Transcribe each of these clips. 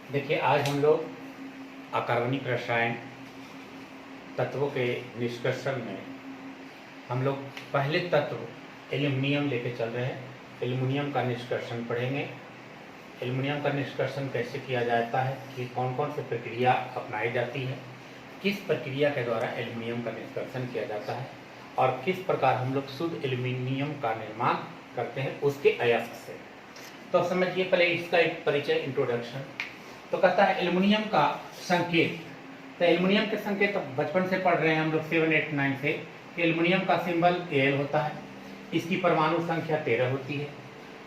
देखिए, आज हम लोग अकार्बनिक रसायन तत्वों के निष्कर्षण में हम लोग पहले तत्व एल्युमिनियम लेके चल रहे हैं। एल्युमिनियम का निष्कर्षण पढ़ेंगे। एल्युमिनियम का निष्कर्षण कैसे किया जाता है, कि कौन कौन सी प्रक्रिया अपनाई जाती है, किस प्रक्रिया के द्वारा एल्युमिनियम का निष्कर्षण किया जाता है और किस प्रकार हम लोग शुद्ध एल्युमिनियम का निर्माण करते हैं उसके अयस्क से। तो समझिए, पहले इसका एक परिचय, इंट्रोडक्शन। तो कहता है एल्युमिनियम का संकेत। तो एल्युमिनियम के संकेत तो बचपन से पढ़ रहे हैं हम लोग 7, 8, 9 से। एल्युमिनियम का सिंबल Al होता है, इसकी परमाणु संख्या 13 होती है,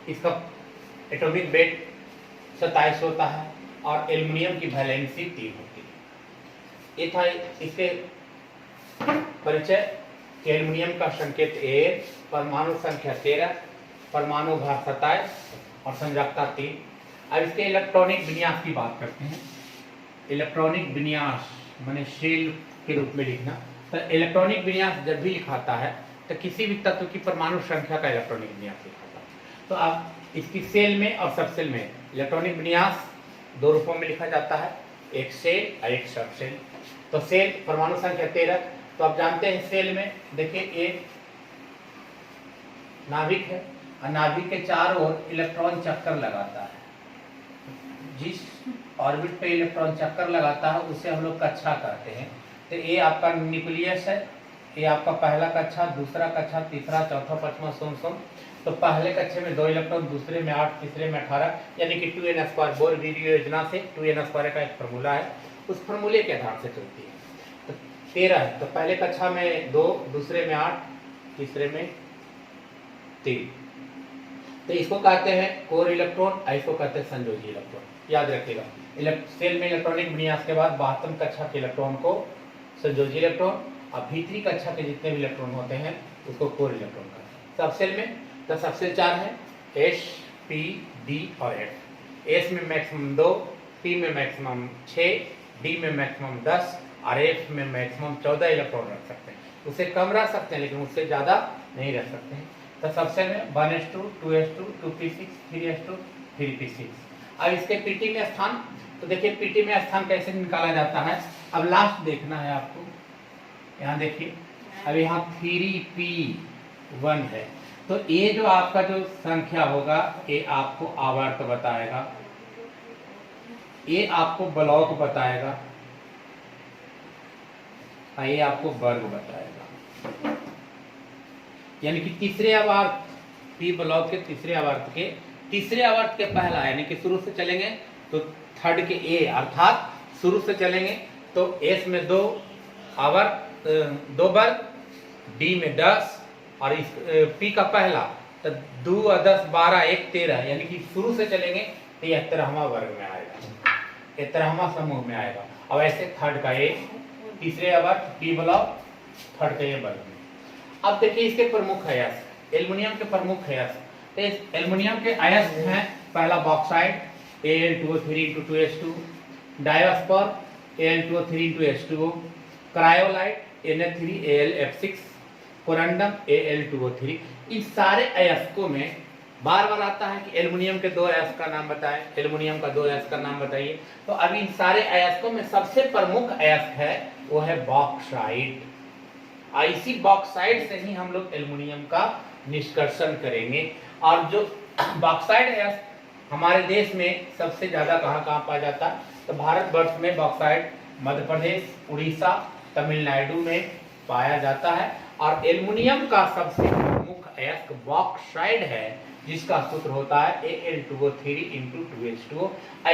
इसका एटॉमिक वेट 27 होता है और एल्युमिनियम की वैलेंसी 3 होती है। ये था इसके परिचय कि एल्युमिनियम का संकेत Al, परमाणु संख्या 13, परमाणु भार 27 और संयोजकता 3। अब इसके इलेक्ट्रॉनिक विन्यास की बात करते हैं। इलेक्ट्रॉनिक विन्यास माने शेल के रूप में लिखना। तो इलेक्ट्रॉनिक विन्यास जब भी लिखाता है तो किसी भी तत्व की परमाणु संख्या का इलेक्ट्रॉनिक विन्यास लिखाता है। तो अब इसकी सेल में और सबसेल में इलेक्ट्रॉनिक विन्यास दो रूपों में लिखा जाता है, एक सेल और एक सबसेल। तो सेल परमाणु संख्या 13। तो आप जानते हैं सेल में देखिए एक नाभिक है और नाभिक के चारों ओर इलेक्ट्रॉन चक्कर लगाता है। जिस ऑर्बिट पे इलेक्ट्रॉन चक्कर लगाता है उसे हम लोग कक्षा कहते हैं। तो ये आपका न्यूक्लियस है, ये आपका पहला कक्षा, दूसरा कक्षा, तीसरा, चौथा, पांचवा, सोम। तो पहले कक्षे में 2 इलेक्ट्रॉन, दूसरे में 8, तीसरे में 18, यानी कि 2n² बोर वीडियो योजना से 2n² का एक फार्मूला है, उस फार्मूले के आधार से चलती है। तो 13 है, तो पहले कक्षा में 2, दूसरे में 8, तीसरे में 3। तो इसको कहते हैं कोर इलेक्ट्रॉन, इसको कहते हैं संयोजी इलेक्ट्रॉन। याद रखिएगा, सेल में इलेक्ट्रॉनिक विन्यास के बाद 72 कक्षा के इलेक्ट्रॉन को संयोजी इलेक्ट्रॉन और भीतरी कक्षा के जितने भी इलेक्ट्रॉन होते हैं उसको कोर इलेक्ट्रॉन कहते हैं। सबसेल में तो सबसेल 4 है, S, P, D और F। S में मैक्सिमम 2, P में मैक्सिमम 6, D में मैक्सिमम 10 और F में मैक्सिमम 14 इलेक्ट्रॉन रख सकते हैं। उससे कम रख सकते हैं लेकिन उससे ज़्यादा नहीं रख सकते हैं। तो सबसेल में 1s2, 2s2, 2p6, 3s2, 3p6। अब इसके पीटी में स्थान, तो देखिए पीटी में स्थान कैसे निकाला जाता है। अब लास्ट देखना है आपको, यहाँ देखिए, अब यहाँ 3p1 है। तो ये जो आपका जो संख्या होगा ये आपको आवर्त बताएगा, ये आपको ब्लॉक बताएगा, ये आपको वर्ग बताएगा। यानी कि तीसरे आवर्त पी ब्लॉक के तीसरे आवर्त के पहला, यानी कि शुरू से चलेंगे तो थर्ड के ए, अर्थात शुरू से चलेंगे तो एस में 2 आवर्त, 2 वर्ग, डी में 10 और इस पी का पहला तो 2 और 10 12 1 13, यानी कि शुरू से चलेंगे तो यह 13वां वर्ग में आएगा, यह 13वां समूह में आएगा। अब ऐसे थर्ड का ए, तीसरे आवर्त पी ब्लॉक, थर्ड का ए वर्ग में। अब देखिए इसके प्रमुख अयस्क, एल्युमिनियम के प्रमुख अयस्क। तो एल्युमिनियम के अयस्क हैं, पहला bauxite Al2O3 डायस्पर Al2O3 cryolite Na3AlF6, corundum Al2O3। इन सारे अयस्कों में बार बार आता है कि एल्युमिनियम के 2 अयस्क का नाम बताएं, एल्युमिनियम का 2 अयस्क का नाम बताइए। तो अब इन सारे अयस्कों में सबसे प्रमुख अयस्क है वो है बॉक्साइट। इसी बॉक्साइट से ही हम लोग एल्युमिनियम का निष्कर्षण करेंगे। और जो बॉक्साइट है हमारे देश में सबसे ज्यादा कहाँ पाया जाता है, तो भारतवर्ष में बॉक्साइट मध्य प्रदेश, उड़ीसा, तमिलनाडु में पाया जाता है। और एल्युमिनियम का सबसे प्रमुख अयस्क बॉक्साइट है, जिसका सूत्र होता है Al2O3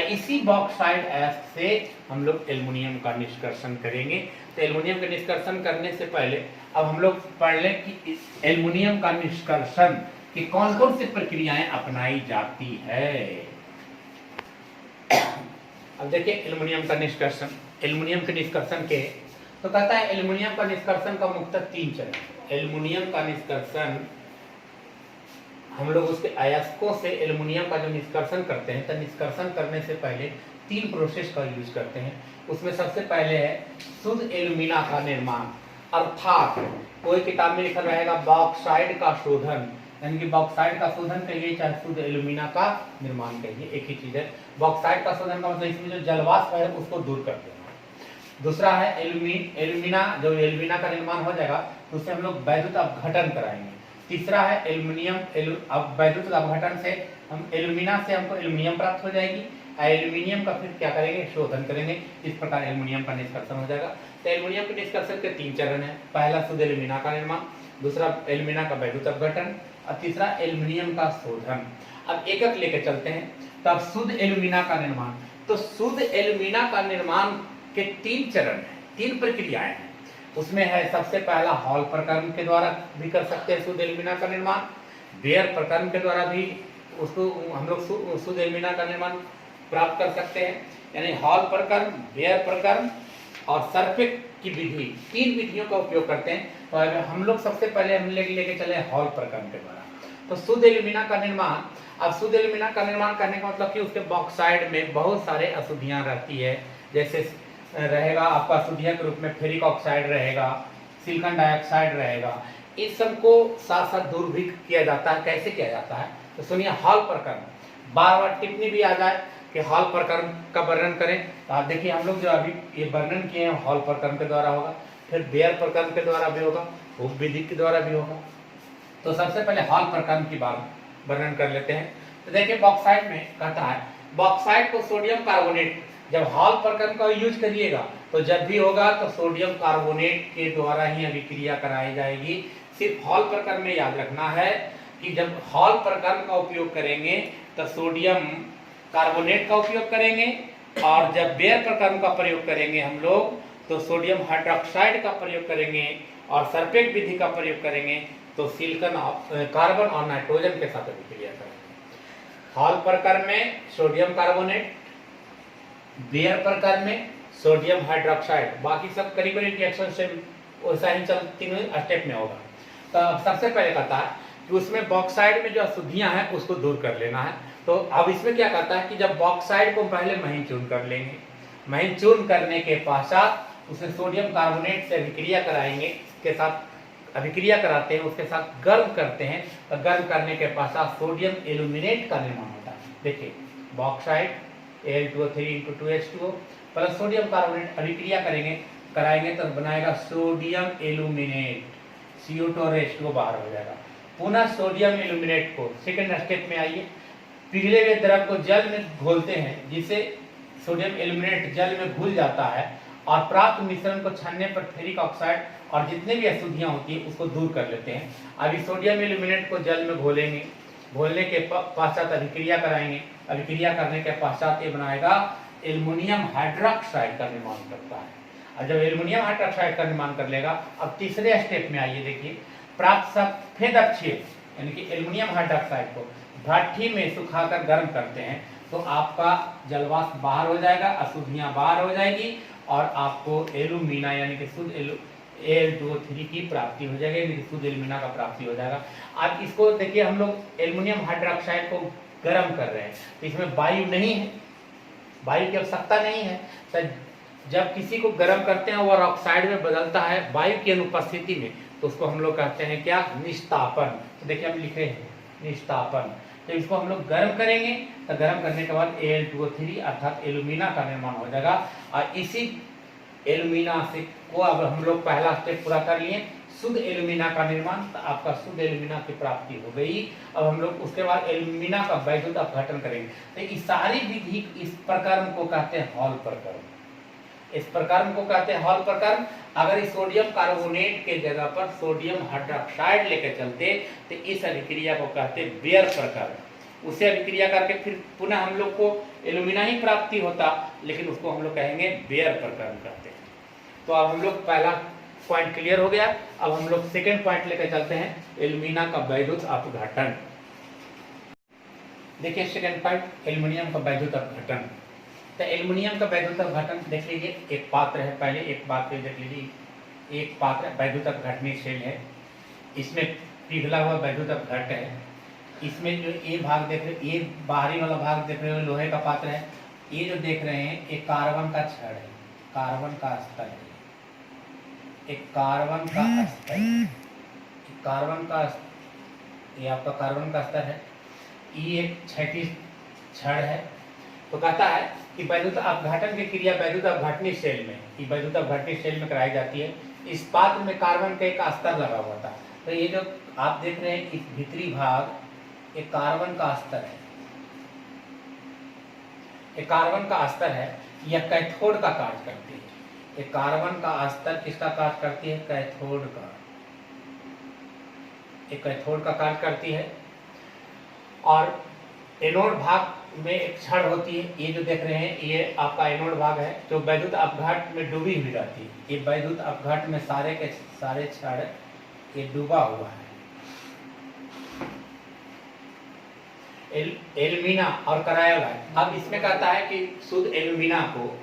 इसी बॉक्साइट अयस्क से हम लोग एल्युमिनियम का निष्कर्षण करेंगे। तो एल्युमिनियम का निष्कर्षण करने से पहले अब हम लोग पढ़ लें कि एल्युमिनियम का निष्कर्षण की कौन कौन सी प्रक्रियाएं अपनाई जाती है। अब देखिए एल्युमिनियम का निष्कर्षण, एल्युमिनियम के निष्कर्षण के तो कहता है एल्युमिनियम का निष्कर्षण का मुख्यतः 3 चरण। एल्युमिनियम का निष्कर्षण हम लोग उसके अयस्कों से एल्युमिनियम का जो निष्कर्षण करते हैं, तो निष्कर्षण करने से पहले 3 प्रोसेस का यूज करते हैं। उसमें सबसे पहले है शुद्ध एल्युमिना का निर्माण, अर्थात कोई किताब में लिखा रहेगा बॉक्साइट का शोधन, यानी कि बॉक्साइड का शोधन कहिए चाहे शुद्ध एल्यूमिना का निर्माण कहिए, एक ही चीज है। बॉक्साइड का शोधन का मतलब इसमें जो जलवाष्प है उसको दूर कर देना। दूसरा है एल्यूमिना, जो एल्यूमिना का निर्माण हो जाएगा तो उससे हम लोग वैद्युत अपघटन कराएंगे। तीसरा है एल्यूमिनियम, अब वैद्युत अपघटन से हम एल्यूमिना से हमको एल्यूमिनियम प्राप्त हो जाएगी, एल्यूमिनियम का फिर क्या करेंगे, शोधन करेंगे। इस प्रकार एल्यूमिनियम का निष्कर्षण हो जाएगा। तो एल्यूमिनियम के निष्कर्षण के 3 चरण है। पहला शुद्ध एल्यूमिना का निर्माण, दूसरा एल्यूमिना का वैद्युत अपघटन और तीसरा एल्यूमिनियम का शोधन। अब एक एक लेके चलते हैं। तब शुद्ध एल्यूमिना का निर्माण, तो शुद्ध एल्यूमिना का निर्माण के 3 चरण है, 3 प्रक्रियाएं हैं। उसमें है सबसे पहला हॉल प्रक्रम के द्वारा भी कर सकते हैं शुद्ध एल्यूमिना का निर्माण, बेयर प्रक्रम के द्वारा भी उसको हम लोग शुद्ध एल्यूमिना का निर्माण प्राप्त कर सकते हैं। यानी हॉल प्रक्रम, बेयर प्रक्रम और सर्पिक की विधि, 3 विधियों का उपयोग करते हैं। तो हम लोग सबसे पहले हम लेके चले हॉल प्रक्रम के द्वारा। तो शुद्ध एल्यूमिना का निर्माण, अब शुद्ध एल्यूमिना का निर्माण करने का मतलब कि उसके बॉक्साइड में बहुत सारे अशुद्धियां रहती है। जैसे रहेगा आपका अशुद्धियां के रूप में फेरिक ऑक्साइड रहेगा, सिलिकॉन डाइऑक्साइड रहेगा। इस सब को साथ साथ दूर भी किया जाता है। कैसे किया जाता है तो सुनिए। हॉल प्रक्रम, बार बार टिप्पणी भी आ जाए कि हॉल प्रक्रम का वर्णन करें, तो आप देखिए हम लोग जो अभी ये वर्णन किए हैं हॉल प्रक्रम के द्वारा होगा, फिर बेयर प्रक्रम के द्वारा भी होगा, उप विधि के द्वारा भी होगा। तो सबसे पहले हॉल प्रक्रम की बात वर्णन कर लेते हैं। तो देखिए बॉक्साइड में कहता है, बॉक्साइड को सोडियम कार्बोनेट, जब हॉल प्रक्रम का यूज करिएगा तो जब भी होगा तो सोडियम कार्बोनेट के द्वारा ही अभिक्रिया कराई जाएगी। सिर्फ हॉल प्रक्रम में याद रखना है कि जब हॉल प्रक्रम का उपयोग करेंगे तो सोडियम कार्बोनेट का उपयोग करेंगे, और जब बेयर प्रक्रम का प्रयोग करेंगे हम लोग तो सोडियम हाइड्रोक्साइड का प्रयोग करेंगे, और सर्पेट विधि का प्रयोग करेंगे तो सिलिकॉन कार्बन और नाइट्रोजन के साथ अभिक्रिया करेंगे। हॉल प्रक्रम में सोडियम कार्बोनेट, बेयर प्रक्रम में सोडियम हाइड्रोक्साइड, बाकी सब करीब करीब रिएक्शन से वैसा ही चल, तीनों स्टेप में होगा। तो सबसे पहले कहता है कि उसमें बॉक्साइड में जो अशुद्धियां हैं उसको दूर कर लेना है। तो अब इसमें क्या कहता है कि जब बॉक्साइड को पहले महीन चूर्ण कर लेंगे, महीन चूर्ण करने के पश्चात उसे सोडियम कार्बोनेट से अभिक्रिया कराएंगे, उसके साथ अभिक्रिया कराते हैं, उसके साथ गर्म करते हैं, और गर्म करने के पश्चात सोडियम एल्यूमिनेट का निर्माण होता है। देखिए bauxite Al2O3 × 2H2O plus sodium carbonate अभिक्रिया कराएंगे तो बनाएगा सोडियम एल्यूमिनेट, CO2 और H2O बाहर हो जाएगा। पुनः सोडियम एल्यूमिनेट को सेकंड स्टेप में आइए, पिघले हुए द्रव को जल में घोलते हैं, जिससे सोडियम एल्यूमिनेट जल में घुल जाता है, और प्राप्त मिश्रण को छानने पर फेरिक ऑक्साइड और जितने भी अशुद्धियां होती है उसको दूर कर लेते हैं। अभी सोडियम एल्यूमिनेट को जल में घोलेंगे, घोलने के पश्चात अभिक्रिया कराएंगे, अभिक्रिया करने के पश्चात ये बनाएगा एल्युमिनियम हाइड्रोक्साइड का निर्माण करता है। और जब एल्युमिनियम हाइड्रोक्साइड का निर्माण कर लेगा, अब तीसरे स्टेप में आइए, देखिए प्राप्त सफेद अक्षेप यानी कि एल्युमिनियम हाइड्रोक्साइड को भट्ठी में सुखाकर गर्म करते हैं, तो आपका जलवाष्प बाहर हो जाएगा, अशुद्धियां बाहर हो जाएगी, और आपको एल्यूमिना यानी कि शुद्ध Al2O3 की प्राप्ति हो जाएगी, यानी कि शुद्ध एल्यूमिना का प्राप्ति हो जाएगा। अब इसको देखिए हम लोग एल्युमिनियम हाइड्रोक्साइड को गर्म कर रहे हैं, तो इसमें वायु नहीं है, वायु की आवश्यकता नहीं है। तो जब किसी को गर्म करते हैं और ऑक्साइड में बदलता है वायु की अनुपस्थिति में, तो उसको हम लोग कहते हैं क्या, निस्तापन। तो देखिए हम लिख रहे हैं निस्तापन। तो इसको हम लोग गर्म करेंगे, तो गर्म करने के बाद Al2O3 अर्थात एल्यूमिना का निर्माण हो जाएगा। और इसी एल्यूमिना से को अब हम लोग पहला स्टेप पूरा कर लिए, शुद्ध एल्यूमिना का निर्माण, तो आपका शुद्ध एल्यूमिना की प्राप्ति हो गई। अब हम लोग उसके बाद एल्यूमिना का वैद्युत अपघटन करेंगे। तो इस सारी विधि, इस प्रक्रम को कहते हैं हॉल प्रक्रम, इस प्रक्रम को कहते हैं हॉल प्रक्रम। अगर इस सोडियम कार्बोनेट के जगह पर सोडियम हाइड्रोक्साइड लेकर चलते तो इस अभिक्रिया को कहते हैं बेयर प्रक्रम। उसे अभिक्रिया करके फिर पुनः हम लोग को एल्यूमिना ही प्राप्ति होता, लेकिन उसको हम लोग कहेंगे बेयर प्रक्रम कहते हैं। तो अब हम लोग पहला पॉइंट क्लियर हो गया। अब हम लोग सेकेंड पॉइंट लेकर चलते हैं, एल्यूमिना का वैद्युत अपघटन। देखिए सेकेंड पॉइंट, एल्यूमिनियम का वैद्युत अपघटन। तो एल्युमिनियम का वैद्युत अपघटन देख लीजिए, एक पात्र है, पहले एक बात देख लीजिए, एक पात्र वैद्युत अपघटनीय शेल है, इसमें पिघला हुआ वैद्युत अपघट है। इसमें जो ये भाग देख रहे, ये बाहरी वाला भाग देख रहे हो, लोहे का पात्र है। ये जो देख रहे हैं एक कार्बन का छड़ है, कार्बन का स्तर है, एक कार्बन का स्तर, कार्बन का ये आपका कार्बन का स्तर है। ई एक क्षैतिज छड़ है। तो कहता है कि वैद्युत अपघटन की क्रिया वैद्युत अपघटनी सेल में, ये वैद्युत अपघटनी सेल में कराई जाती है। इस पात्र में कार्बन का एक स्तर लगा हुआ था। तो ये जो आप देख रहे हैं इस भीतरी भाग, एक कार्बन का स्तर है, एक कार्बन का स्तर है। यह कैथोड का कार्य करती है। एक कार्बन का स्तर किसका कार्य करती है? कैथोड का। एक कैथोड का कार्य करती है। और एनोड भाग में एक छड़ होती है। ये जो देख रहे हैं ये आपका एनोड भाग है, जो वैद्युत अपघट में डूबी हुई रहती है। ये वैद्युत अपघट में सारे के सारे छड़ ये डूबा हुआ है। एल्यूमिना और करायोलाइट। अब इसमें कहता है कि शुद्ध एल्यूमिना को,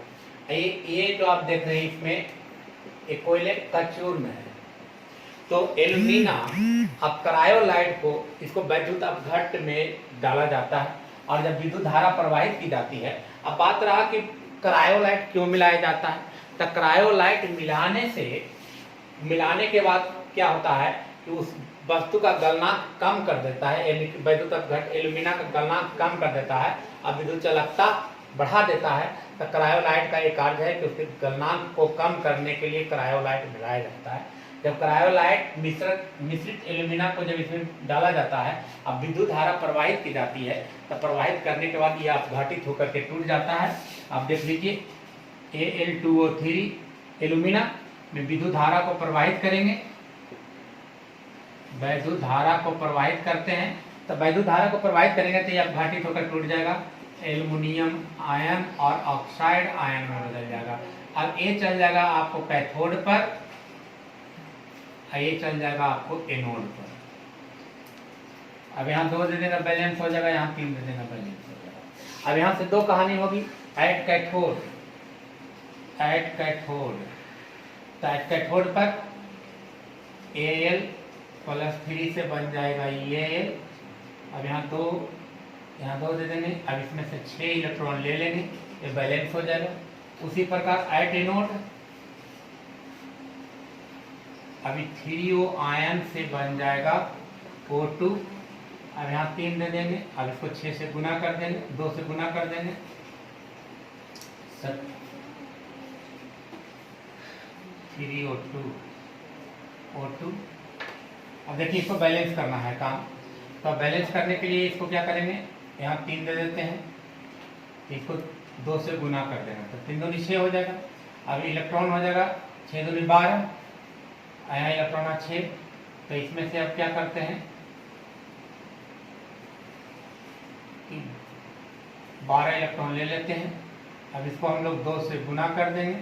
ये जो आप देख रहे हैं इसमें एक कोयले का चूर्ण है। तो एल्यूमिना अब करायोलाइट को, इसको वैद्युत अपघट में डाला जाता है और जब विद्युत धारा प्रवाहित की जाती है। अब बात रहा कि करायोलाइट क्यों मिलाया जाता है। तो करायोलाइट मिलाने के बाद क्या होता है कि उस वस्तु का गलनांक कम कर देता है। वैद्युत अपघट एल्यूमिना का गलनांक कम कर देता है और विद्युत चालकता बढ़ा देता है। तो करायोलाइट का एक कार्य है कि उसके गलनांक को कम करने के लिए करायोलाइट मिलाया जाता है। जब करायोलाइट मिश्रित एल्यूमिना को जब इसमें डाला जाता है, अब विद्युत धारा प्रवाहित की जाती है, तो प्रवाहित करने के बाद यह अपघटित होकर के टूट जाता है। आप देख लीजिए Al2O3 एल्यूमिना में विद्युत धारा को प्रवाहित करेंगे, वैद्युत धारा को प्रवाहित करते हैं। तो वैद्युत धारा को प्रवाहित करेंगे तो यह अपघटित होकर टूट जाएगा। एल्युमिनियम आयन और ऑक्साइड आयन में बदल जाएगा। अब ये चल जाएगा आपको कैथोड पर, ये चल जाएगा आपको एनोड पर। अब यहाँ 2 दे देना बैलेंस हो जाएगा, यहाँ 3 दे देना बैलेंस हो जाएगा। अब यहाँ से 2 कहानी होगी। एट कैथोड, एट कैथोड, तो एट कैथोड पर Al+3 से बन जाएगा Al। अब यहाँ 2 दे देंगे। अब इसमें से 6 इलेक्ट्रॉन ले लेंगे, ये बैलेंस हो जाएगा। उसी प्रकार एट एनोड, अभी 3O आयन से बन जाएगा O2। अब यहाँ 3 दे देंगे। अब इसको 6 से गुना कर देंगे, 2 से गुना कर देंगे, 3O2 O2। अब देखिए इसको बैलेंस करना है काम। तो बैलेंस करने के लिए इसको क्या करेंगे, यहाँ 3 दे देते हैं, इसको 2 से गुना कर देना, तो 3 दूनी 6 हो जाएगा। अब इलेक्ट्रॉन हो जाएगा 6 दूनी 12, यहाँ इलेक्ट्रॉन 6। तो इसमें से अब क्या करते हैं कि 12 इलेक्ट्रॉन ले लेते हैं। अब इसको हम लोग 2 से गुना कर देंगे,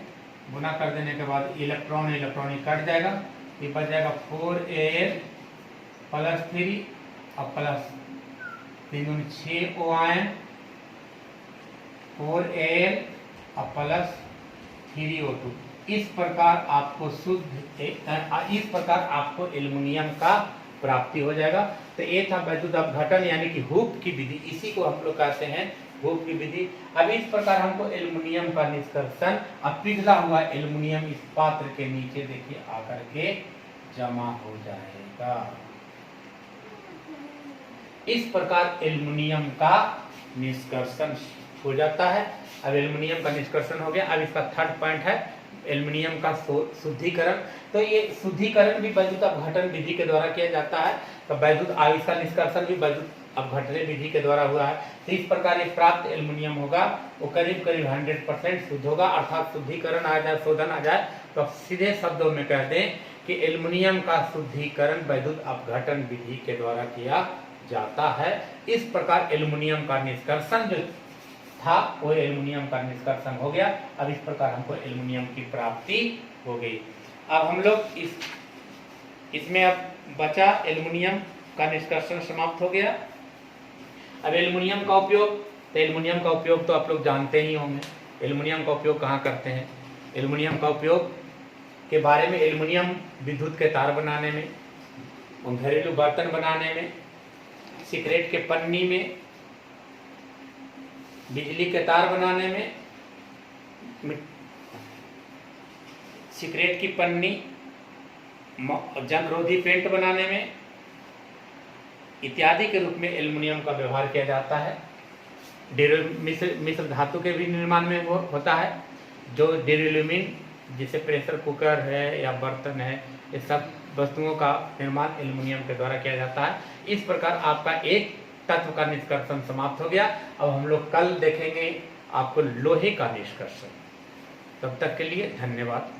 गुना कर देने के बाद इलेक्ट्रॉन इलेक्ट्रॉन कट जाएगा, ये बच जाएगा 4Al+3 और प्लस 3 दूनी 6O आयन, 4Al और प्लस 3O2। इस प्रकार आपको एल्युमिनियम का प्राप्ति हो जाएगा। तो ये था वैद्युत अपघटन यानी कि हूप की विधि, इसी को हम लोग कहते हैं हूप की विधि। अब इस प्रकार हमको एल्युमिनियम का निष्कर्षण, अब पिघला हुआ एल्युमिनियम इस पात्र के नीचे देखिए आकर के जमा हो जाएगा। इस प्रकार एल्युमिनियम का निष्कर्षण हो जाता है। अब एल्युमिनियम का निष्कर्षण हो गया। अब इसका थर्ड पॉइंट है एल्युमिनियम का शुद्धिकरण। तो ये शुद्धिकरण भी वैद्युत अपघटन विधि के द्वारा किया जाता है। तो वैद्युत आवेश का निष्कर्षण भी वैद्युत अपघटन विधि के द्वारा हुआ है। तो इस प्रकार ये प्राप्त एल्युमिनियम होगा वो करीब करीब 100% शुद्ध होगा, अर्थात शुद्धिकरण आ जाए, शोधन आ जाए तो सीधे शब्दों में कह दें कि एल्युमिनियम का शुद्धिकरण वैद्युत अपघटन विधि के द्वारा किया जाता है। इस प्रकार एल्युमिनियम का निष्कर्षण जो था वो एल्युमिनियम का निष्कर्षण हो गया। अब इस प्रकार हमको एल्युमिनियम की प्राप्ति हो गई। अब हम लोग इसमें अब बचा एल्युमिनियम का निष्कर्षण समाप्त हो गया। अब एल्युमिनियम का उपयोग, तो एल्युमिनियम का उपयोग तो आप लोग जानते ही होंगे। एल्युमिनियम का उपयोग कहाँ करते हैं? एल्युमिनियम का उपयोग के बारे में, एल्युमिनियम विद्युत के तार बनाने में, घरेलू बर्तन बनाने में, सिगरेट के पन्नी में, बिजली के तार बनाने में, सिगरेट की पन्नी, जंगरोधी पेंट बनाने में, इत्यादि के रूप में एल्युमिनियम का व्यवहार किया जाता है। मिश्र धातु के भी निर्माण में वो होता है। जो ड्यूरेलिन, जिसे प्रेशर कुकर है या बर्तन है, ये सब वस्तुओं का निर्माण एल्युमिनियम के द्वारा किया जाता है। इस प्रकार आपका एक तत्व का निष्कर्षण समाप्त हो गया। अब हम लोग कल देखेंगे आपको लोहे का निष्कर्षण। तब तक के लिए धन्यवाद।